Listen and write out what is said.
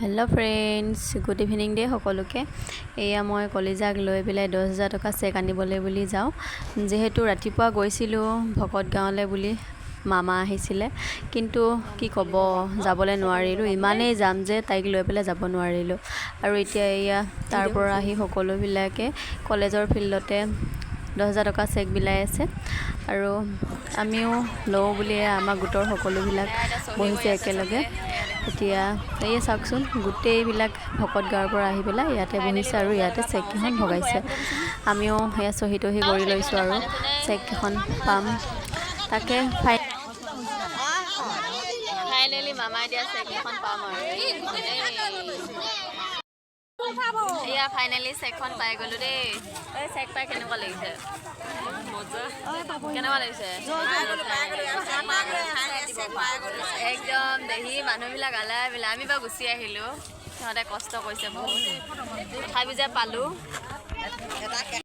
Hello' friends, good evening day সকলোকে। এয়া মই কলিজাক লৈ পেলাই 10,000 টকা চেক আনিবলৈ বুলি যাওঁ। যিহেতু ৰাতিপুৱা গৈছিলোঁ ভকত গাঁৱলৈ বুলি, মামা আহিছিলে, কিন্তু কি ক'ব, যাবলৈ নোৱাৰিলোঁ। ইমানেই যাম যে তাইক লৈ পেলাই যাব নোৱাৰিলোঁ। আৰু এতিয়া এয়া তাৰ পৰা আহি সকলোবিলাকে কলেজৰ ফিল্ডতে 10,000 টকা চেক বিলাই আছে। আৰু আমিও লওঁ বুলিয়ে আমাৰ গোটৰ সকলোবিলাক বহিছে একেলগে। এতিয়া এই চাওকচোন, গোটেইবিলাক ভকত গাঁৱৰ পৰা আহি পেলাই ইয়াতে বহিছে আৰু ইয়াতে চেককেইখন ভগাইছে। আমিও সেয়া চহী তহী কৰি লৈছোঁ আৰু চেককেইখন পাম। তাকে ফাইনেলি মামাই দিয়া চেককেইখন পাম আৰু এয়া ফাইনেলি চেকখন পাই গ'লোঁ দেই। এই চেক পাই কেনেকুৱা লাগিছে? কেনেকুৱা লাগিছে? একদম দেহি মানুহবিলাক আলাই পেলাই। আমি বাৰু গুচি আহিলোঁ, সিহঁতে কষ্ট কৰিছে বহুত, তথাপি যে পালোঁ।